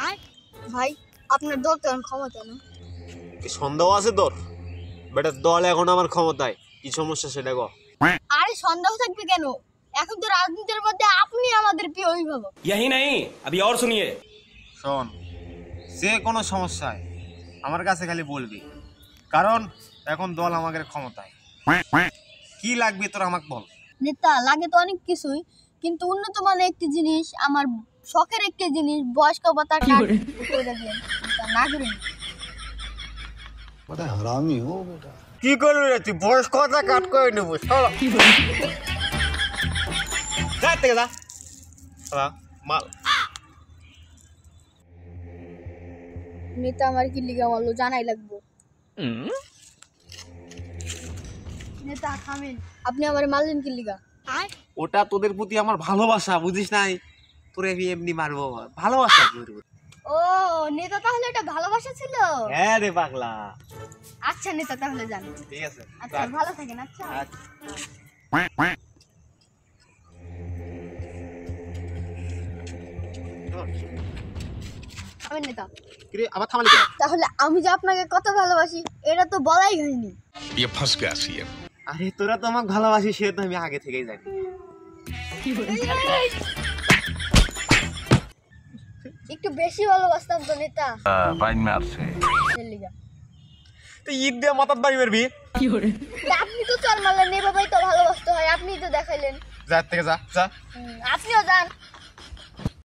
আর ভাই আপনার দল তো এখন ক্ষমতা না। কি সন্দেহ আছে তোর? বেটা দল এখন আমার ক্ষমতায়, কি সমস্যা সেটা কো। আরে সন্দেহ থাকবে কেন? এখন তো রাজনীতির মধ্যে আপনি আমাদের প্রিয় অভিভাবক। यही नहीं अभी और सुनिए। শোন, যে কোনো সমস্যায় আমার কাছে খালি বলবি, কারণ এখন দল আমাদের ক্ষমতায়। কি লাগবে তোর আমাকে বল। নেতা লাগে তো অনেক কিছুই, কিন্তু উন্নত মানের একটি জিনিস, আমার শখের একটি জিনিস, বয়স্ক ভাতা কার্ড করে দিন। না করেন बड़ा हरामी हो बेटा। কি করবি রে তুই? বয়স কথা কাট করে নেবো। যা থেকে যা মাল। নেতা আমার কি লিগা মারলো জানাই লাগবো। নেতা থামেন, আপনি আমার মারলেন কি লিগা? আর ওটা তোদের প্রতি আমার ভালোবাসা, বুঝিস নাই? তোরে আমি এমনি মারবো, ভালোবাসা তোর প্রতি। ও নেতা, তাহলে এটা ভালোবাসা ছিল? হ্যাঁ রে পাগলা। আচ্ছা নেতা তাহলে যান। ঠিক আছে, আচ্ছা ভালো থাকেন। আচ্ছা আমি নেতা। কিরে আবার থামালি কেন? তাহলে আমি যে আপনাকে কত ভালোবাসি এটা তো বলাই হয়নি। ये फंस गया सीएम। আরে তোরা তো আমাকে ভালোবাসিস, সে তো আমি আগে থেকেই জানি। একটু বেশি ভালোবাসতাম তো নেতা। बाइन में आपसे। তুই ঈদ দিয়ে মাথার বাড়ি মারবি? তা আপনি তো চল মারলেন, এভাবেই তো ভালোবাসতে হয়, আপনিই তো দেখাইলেন। যা থেকে যা যা। আপনিও যান।